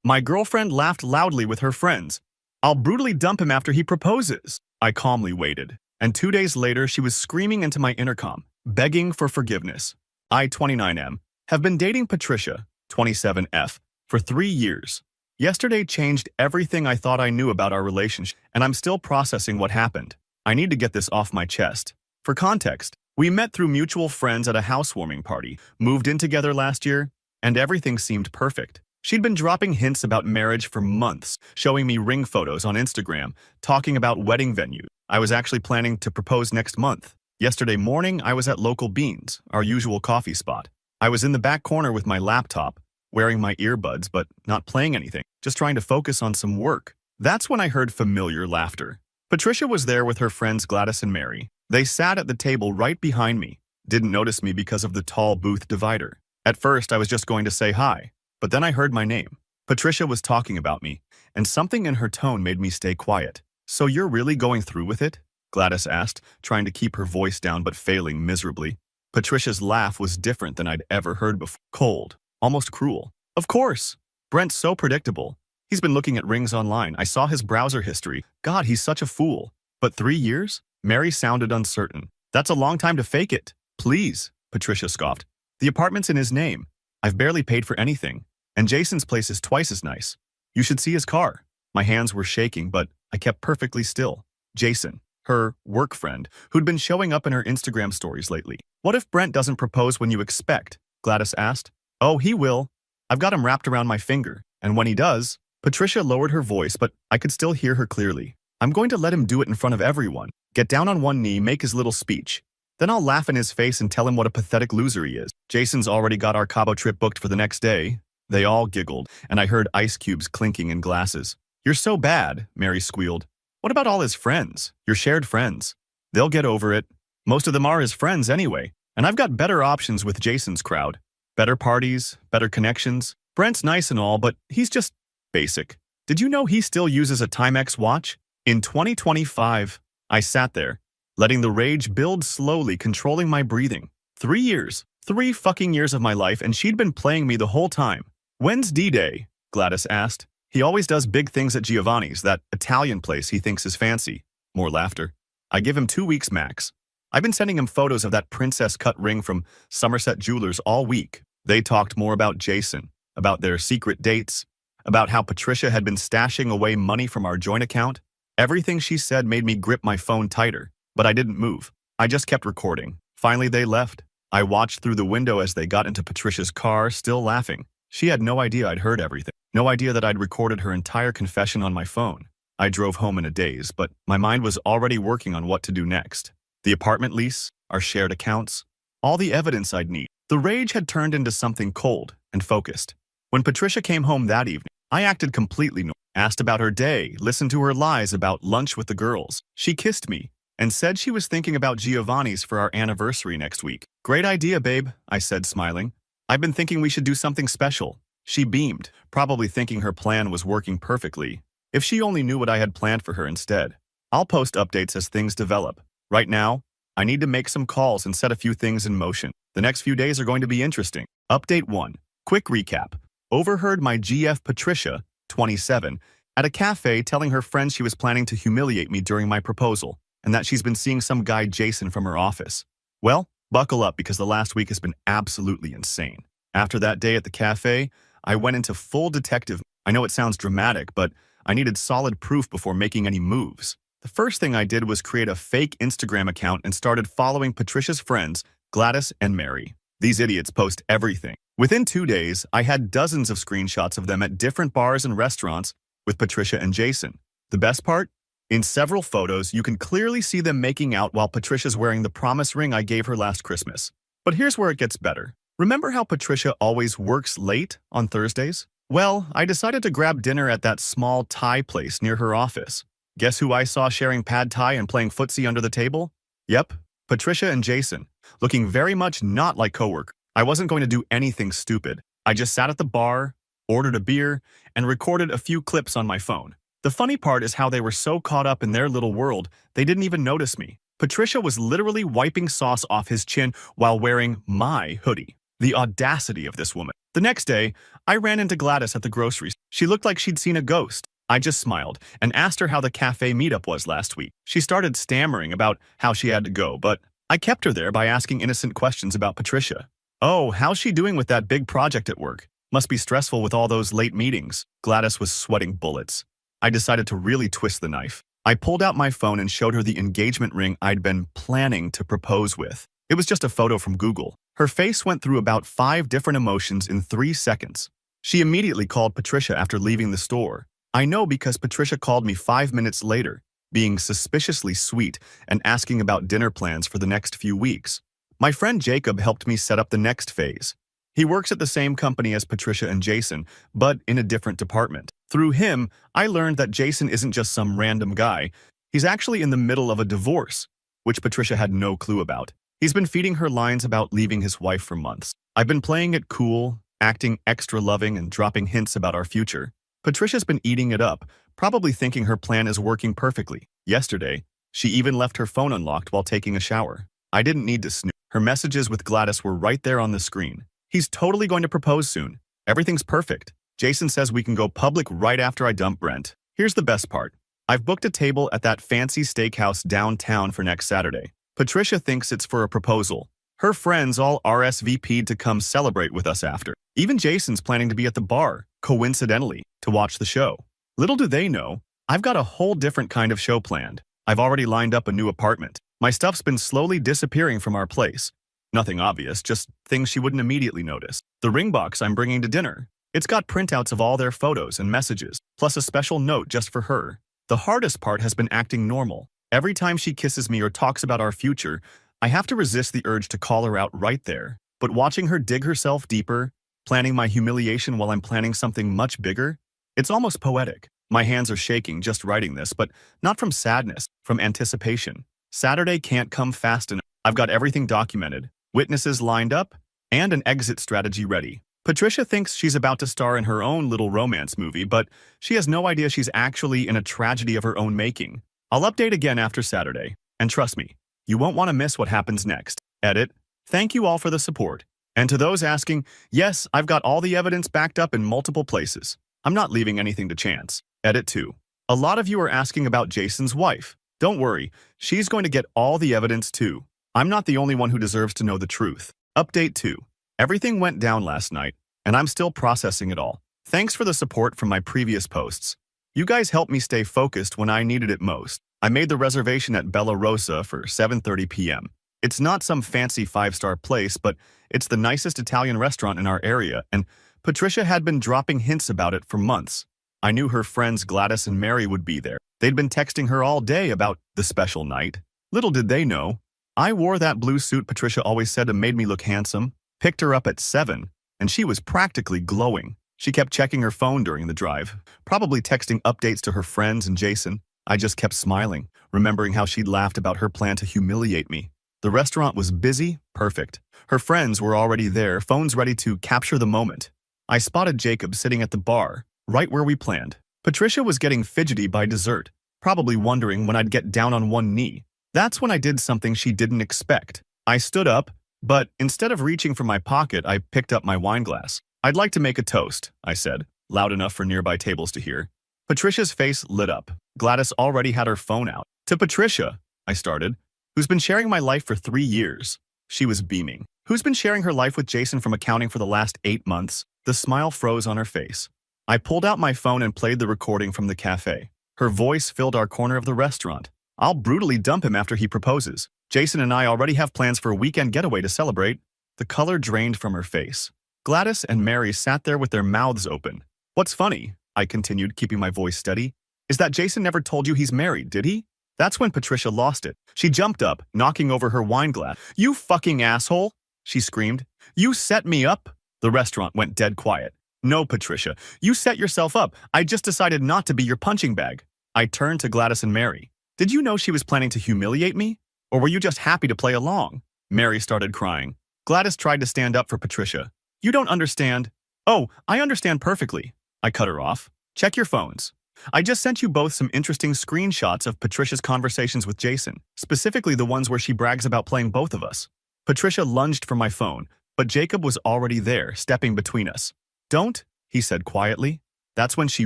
My girlfriend laughed loudly with her friends. I'll brutally dump him after he proposes. I calmly waited. And 2 days later, she was screaming into my intercom, begging for forgiveness. I, 29M, have been dating Patricia, 27F, for 3 years. Yesterday changed everything I thought I knew about our relationship, and I'm still processing what happened. I need to get this off my chest. For context, we met through mutual friends at a housewarming party, moved in together last year, and everything seemed perfect. She'd been dropping hints about marriage for months, showing me ring photos on Instagram, talking about wedding venues. I was actually planning to propose next month. Yesterday morning, I was at Local Beans, our usual coffee spot. I was in the back corner with my laptop, wearing my earbuds but not playing anything, just trying to focus on some work. That's when I heard familiar laughter. Patricia was there with her friends Gladys and Mary. They sat at the table right behind me, didn't notice me because of the tall booth divider. At first, I was just going to say hi, but then I heard my name. Patricia was talking about me, and something in her tone made me stay quiet. "So you're really going through with it?" Gladys asked, trying to keep her voice down but failing miserably. Patricia's laugh was different than I'd ever heard before. Cold, almost cruel. "Of course. Brent's so predictable. He's been looking at rings online. I saw his browser history. God, he's such a fool. But 3 years?" Mary sounded uncertain. "That's a long time to fake it." "Please," Patricia scoffed. "The apartment's in his name. I've barely paid for anything. And Jason's place is twice as nice. You should see his car." My hands were shaking, but I kept perfectly still. Jason, her work friend, who'd been showing up in her Instagram stories lately. "What if Brent doesn't propose when you expect?" Gladys asked. "Oh, he will. I've got him wrapped around my finger. And when he does..." Patricia lowered her voice, but I could still hear her clearly. "I'm going to let him do it in front of everyone. Get down on one knee, make his little speech. Then I'll laugh in his face and tell him what a pathetic loser he is. Jason's already got our Cabo trip booked for the next day." They all giggled, and I heard ice cubes clinking in glasses. "You're so bad," Mary squealed. "What about all his friends? Your shared friends? They'll get over it. Most of them are his friends anyway. And I've got better options with Jason's crowd. Better parties, better connections. Brent's nice and all, but he's just basic. Did you know he still uses a Timex watch?" In 2025, I sat there, letting the rage build slowly, controlling my breathing. 3 years. 3 fucking years of my life, and she'd been playing me the whole time. "When's D-Day?" Gladys asked. "He always does big things at Giovanni's, that Italian place he thinks is fancy." More laughter. "I give him 2 weeks max. I've been sending him photos of that princess-cut ring from Somerset Jewelers all week." They talked more about Jason, about their secret dates, about how Patricia had been stashing away money from our joint account. Everything she said made me grip my phone tighter, but I didn't move. I just kept recording. Finally, they left. I watched through the window as they got into Patricia's car, still laughing. She had no idea I'd heard everything. No idea that I'd recorded her entire confession on my phone. I drove home in a daze, but my mind was already working on what to do next. The apartment lease, our shared accounts, all the evidence I'd need. The rage had turned into something cold and focused. When Patricia came home that evening, I acted completely normal. Asked about her day, listened to her lies about lunch with the girls. She kissed me and said she was thinking about Giovanni's for our anniversary next week. "Great idea, babe," I said, smiling. "I've been thinking we should do something special." She beamed, probably thinking her plan was working perfectly. If she only knew what I had planned for her instead. "I'll post updates as things develop. Right now, I need to make some calls and set a few things in motion. The next few days are going to be interesting." Update 1. Quick recap. Overheard my GF Patricia, 27, at a cafe telling her friends she was planning to humiliate me during my proposal, and that she's been seeing some guy Jason from her office. Well, buckle up because the last week has been absolutely insane. After that day at the cafe, I went into full detective. I know it sounds dramatic, but I needed solid proof before making any moves. The first thing I did was create a fake Instagram account and started following Patricia's friends, Gladys and Mary. These idiots post everything. Within 2 days, I had dozens of screenshots of them at different bars and restaurants with Patricia and Jason. The best part? In several photos, you can clearly see them making out while Patricia's wearing the promise ring I gave her last Christmas. But here's where it gets better. Remember how Patricia always works late on Thursdays? Well, I decided to grab dinner at that small Thai place near her office. Guess who I saw sharing pad thai and playing footsie under the table? Yep, Patricia and Jason, looking very much not like coworkers. I wasn't going to do anything stupid. I just sat at the bar, ordered a beer, and recorded a few clips on my phone. The funny part is how they were so caught up in their little world, they didn't even notice me. Patricia was literally wiping sauce off his chin while wearing my hoodie. The audacity of this woman. The next day, I ran into Gladys at the grocery store. She looked like she'd seen a ghost. I just smiled and asked her how the cafe meetup was last week. She started stammering about how she had to go, but I kept her there by asking innocent questions about Patricia. Oh, how's she doing with that big project at work? Must be stressful with all those late meetings. Gladys was sweating bullets. I decided to really twist the knife. I pulled out my phone and showed her the engagement ring I'd been planning to propose with. It was just a photo from Google. Her face went through about 5 different emotions in 3 seconds. She immediately called Patricia after leaving the store. I know because Patricia called me 5 minutes later, being suspiciously sweet and asking about dinner plans for the next few weeks. My friend Jacob helped me set up the next phase. He works at the same company as Patricia and Jason, but in a different department. Through him, I learned that Jason isn't just some random guy. He's actually in the middle of a divorce, which Patricia had no clue about. He's been feeding her lines about leaving his wife for months. I've been playing it cool, acting extra loving and dropping hints about our future. Patricia's been eating it up, probably thinking her plan is working perfectly. Yesterday, she even left her phone unlocked while taking a shower. I didn't need to snoop. Her messages with Gladys were right there on the screen. He's totally going to propose soon. Everything's perfect. Jason says we can go public right after I dump Brent. Here's the best part. I've booked a table at that fancy steakhouse downtown for next Saturday. Patricia thinks it's for a proposal. Her friends all RSVP'd to come celebrate with us after. Even Jason's planning to be at the bar, coincidentally, to watch the show. Little do they know, I've got a whole different kind of show planned. I've already lined up a new apartment. My stuff's been slowly disappearing from our place. Nothing obvious, just things she wouldn't immediately notice. The ring box I'm bringing to dinner. It's got printouts of all their photos and messages, plus a special note just for her. The hardest part has been acting normal. Every time she kisses me or talks about our future, I have to resist the urge to call her out right there. But watching her dig herself deeper, planning my humiliation while I'm planning something much bigger, it's almost poetic. My hands are shaking just writing this, but not from sadness, from anticipation. Saturday can't come fast enough. I've got everything documented, witnesses lined up, and an exit strategy ready. Patricia thinks she's about to star in her own little romance movie, but she has no idea she's actually in a tragedy of her own making. I'll update again after Saturday, and trust me, you won't want to miss what happens next. Edit. Thank you all for the support. And to those asking, yes, I've got all the evidence backed up in multiple places. I'm not leaving anything to chance. Edit 2. A lot of you are asking about Jason's wife. Don't worry, she's going to get all the evidence too. I'm not the only one who deserves to know the truth. Update 2. Everything went down last night, and I'm still processing it all. Thanks for the support from my previous posts. You guys helped me stay focused when I needed it most. I made the reservation at Bella Rosa for 7:30 p.m. It's not some fancy 5-star place, but it's the nicest Italian restaurant in our area, and Patricia had been dropping hints about it for months. I knew her friends Gladys and Mary would be there. They'd been texting her all day about the special night. Little did they know, I wore that blue suit Patricia always said made me look handsome, picked her up at 7, and she was practically glowing. She kept checking her phone during the drive, probably texting updates to her friends and Jason. I just kept smiling, remembering how she'd laughed about her plan to humiliate me. The restaurant was busy, perfect. Her friends were already there, phones ready to capture the moment. I spotted Jacob sitting at the bar, right where we planned. Patricia was getting fidgety by dessert, probably wondering when I'd get down on one knee. That's when I did something she didn't expect. I stood up, but instead of reaching for my pocket, I picked up my wine glass. I'd like to make a toast, I said, loud enough for nearby tables to hear. Patricia's face lit up. Gladys already had her phone out. To Patricia, I started, who's been sharing my life for 3 years. She was beaming. Who's been sharing her life with Jason from accounting for the last 8 months? The smile froze on her face. I pulled out my phone and played the recording from the cafe. Her voice filled our corner of the restaurant. I'll brutally dump him after he proposes. Jason and I already have plans for a weekend getaway to celebrate. The color drained from her face. Gladys and Mary sat there with their mouths open. What's funny, I continued, keeping my voice steady, is that Jason never told you he's married, did he? That's when Patricia lost it. She jumped up, knocking over her wine glass. You fucking asshole, she screamed. You set me up? The restaurant went dead quiet. No, Patricia, you set yourself up. I just decided not to be your punching bag. I turned to Gladys and Mary. Did you know she was planning to humiliate me? Or were you just happy to play along? Mary started crying. Gladys tried to stand up for Patricia. You don't understand. Oh, I understand perfectly. I cut her off. Check your phones. I just sent you both some interesting screenshots of Patricia's conversations with Jason, specifically the ones where she brags about playing both of us. Patricia lunged for my phone, but Jacob was already there, stepping between us. Don't, he said quietly. That's when she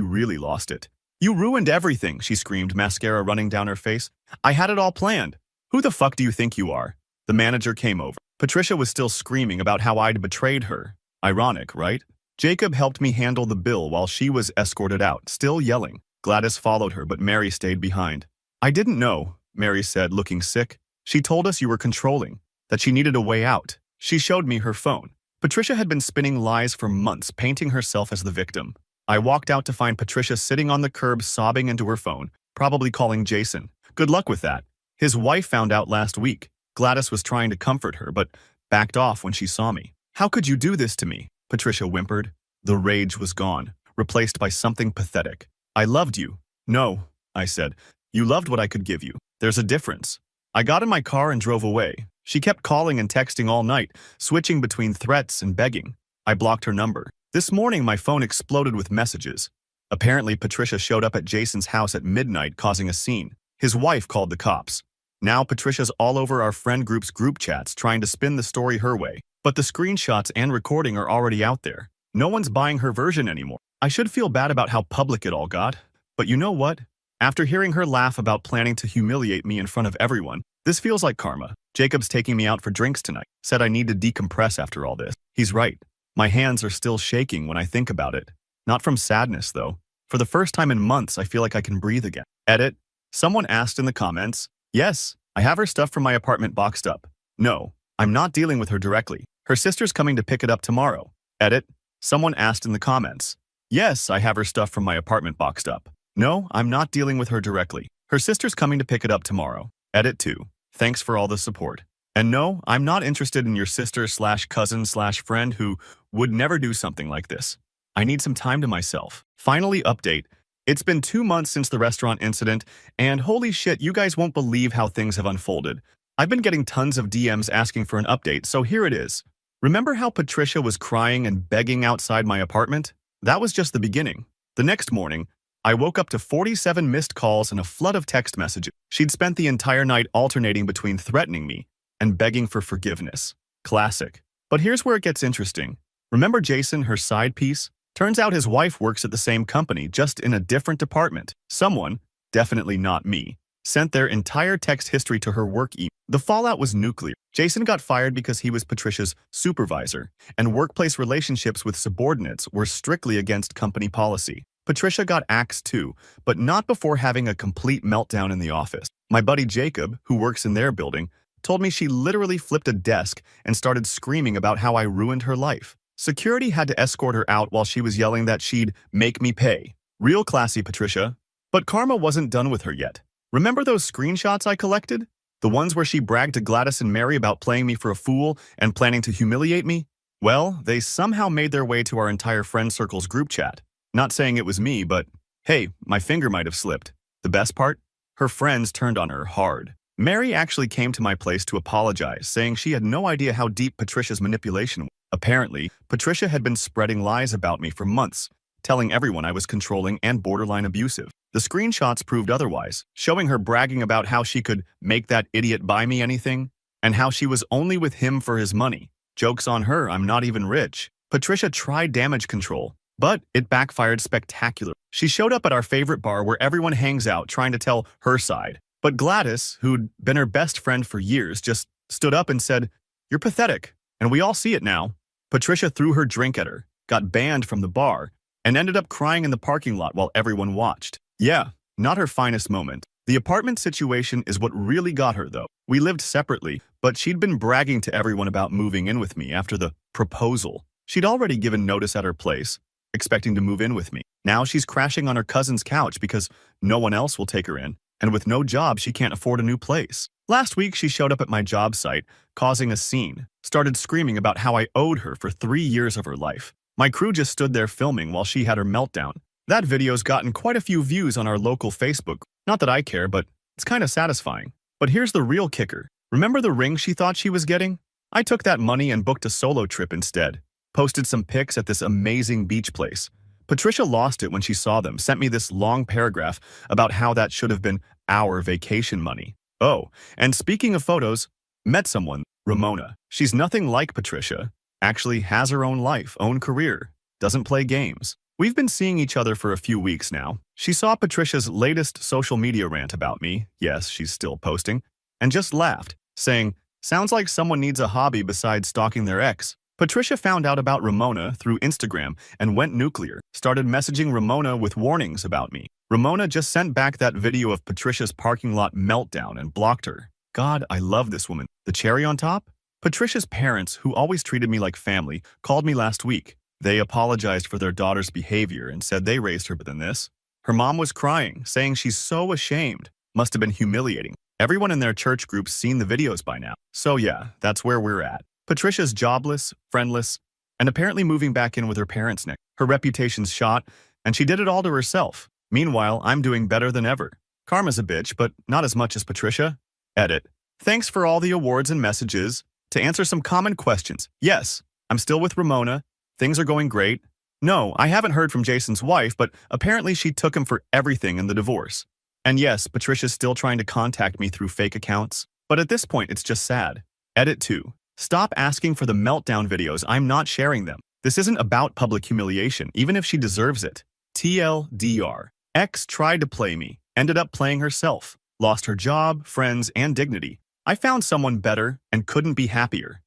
really lost it. You ruined everything, she screamed, mascara running down her face. I had it all planned. Who the fuck do you think you are? The manager came over. Patricia was still screaming about how I'd betrayed her. Ironic, right? Jacob helped me handle the bill while she was escorted out, still yelling. Gladys followed her, but Mary stayed behind. I didn't know, Mary said, looking sick. She told us you were controlling, that she needed a way out. She showed me her phone. Patricia had been spinning lies for months, painting herself as the victim. I walked out to find Patricia sitting on the curb sobbing into her phone, probably calling Jason. Good luck with that. His wife found out last week. Gladys was trying to comfort her, but backed off when she saw me. How could you do this to me? Patricia whimpered. The rage was gone, replaced by something pathetic. I loved you. No, I said. You loved what I could give you. There's a difference. I got in my car and drove away. She kept calling and texting all night, switching between threats and begging. I blocked her number. This morning, my phone exploded with messages. Apparently, Patricia showed up at Jason's house at midnight, causing a scene. His wife called the cops. Now Patricia's all over our friend group's group chats trying to spin the story her way. But the screenshots and recording are already out there. No one's buying her version anymore. I should feel bad about how public it all got. But you know what? After hearing her laugh about planning to humiliate me in front of everyone, this feels like karma. Jacob's taking me out for drinks tonight. Said I need to decompress after all this. He's right. My hands are still shaking when I think about it. Not from sadness, though. For the first time in months, I feel like I can breathe again. Edit. Someone asked in the comments. Yes, I have her stuff from my apartment boxed up. No, I'm not dealing with her directly. Her sister's coming to pick it up tomorrow. Edit. Someone asked in the comments. Yes, I have her stuff from my apartment boxed up. No, I'm not dealing with her directly. Her sister's coming to pick it up tomorrow. Edit 2. Thanks for all the support. And no, I'm not interested in your sister/cousin/friend who would never do something like this. I need some time to myself. Finally, update. It's been 2 months since the restaurant incident, and holy shit, you guys won't believe how things have unfolded. I've been getting tons of DMs asking for an update, so here it is. Remember how Patricia was crying and begging outside my apartment? That was just the beginning. The next morning, I woke up to 47 missed calls and a flood of text messages. She'd spent the entire night alternating between threatening me and begging for forgiveness. Classic. But here's where it gets interesting. Remember Jason, her side piece? Turns out his wife works at the same company, just in a different department. Someone, definitely not me, sent their entire text history to her work email. The fallout was nuclear. Jason got fired because he was Patricia's supervisor, and workplace relationships with subordinates were strictly against company policy. Patricia got axed too, but not before having a complete meltdown in the office. My buddy Jacob, who works in their building, told me she literally flipped a desk and started screaming about how I ruined her life. Security had to escort her out while she was yelling that she'd make me pay. Real classy, Patricia. But karma wasn't done with her yet. Remember those screenshots I collected? The ones where she bragged to Gladys and Mary about playing me for a fool and planning to humiliate me? Well, they somehow made their way to our entire friend circle's group chat. Not saying it was me, but hey, my finger might have slipped. The best part? Her friends turned on her hard. Mary actually came to my place to apologize, saying she had no idea how deep Patricia's manipulation was. Apparently, Patricia had been spreading lies about me for months, telling everyone I was controlling and borderline abusive. The screenshots proved otherwise, showing her bragging about how she could make that idiot buy me anything, and how she was only with him for his money. Joke's on her, I'm not even rich. Patricia tried damage control, but it backfired spectacularly. She showed up at our favorite bar where everyone hangs out trying to tell her side. But Gladys, who'd been her best friend for years, just stood up and said, "You're pathetic, and we all see it now." Patricia threw her drink at her, got banned from the bar, and ended up crying in the parking lot while everyone watched. Yeah, not her finest moment. The apartment situation is what really got her, though. We lived separately, but she'd been bragging to everyone about moving in with me after the proposal. She'd already given notice at her place, expecting to move in with me. Now she's crashing on her cousin's couch because no one else will take her in, and with no job, she can't afford a new place. Last week, she showed up at my job site, causing a scene, started screaming about how I owed her for 3 years of her life. My crew just stood there filming while she had her meltdown. That video's gotten quite a few views on our local Facebook. Not that I care, but it's kind of satisfying. But here's the real kicker. Remember the ring she thought she was getting? I took that money and booked a solo trip instead. Posted some pics at this amazing beach place. Patricia lost it when she saw them, sent me this long paragraph about how that should have been our vacation money. Oh, and speaking of photos, met someone, Ramona. She's nothing like Patricia. Actually has her own life, own career. Doesn't play games. We've been seeing each other for a few weeks now. She saw Patricia's latest social media rant about me, yes, she's still posting, and just laughed, saying, "Sounds like someone needs a hobby besides stalking their ex." Patricia found out about Ramona through Instagram and went nuclear, started messaging Ramona with warnings about me. Ramona just sent back that video of Patricia's parking lot meltdown and blocked her. God, I love this woman. The cherry on top? Patricia's parents, who always treated me like family, called me last week. They apologized for their daughter's behavior and said they raised her better than this. Her mom was crying, saying she's so ashamed. Must have been humiliating. Everyone in their church group's seen the videos by now. So yeah, that's where we're at. Patricia's jobless, friendless, and apparently moving back in with her parents next. Her reputation's shot, and she did it all to herself. Meanwhile, I'm doing better than ever. Karma's a bitch, but not as much as Patricia. Edit. Thanks for all the awards and messages. To answer some common questions, yes, I'm still with Ramona. Things are going great. No, I haven't heard from Jason's wife, but apparently she took him for everything in the divorce. And yes, Patricia's still trying to contact me through fake accounts, but at this point it's just sad. Edit 2. Stop asking for the meltdown videos, I'm not sharing them. This isn't about public humiliation, even if she deserves it. TLDR. Ex tried to play me, ended up playing herself, lost her job, friends, and dignity. I found someone better and couldn't be happier.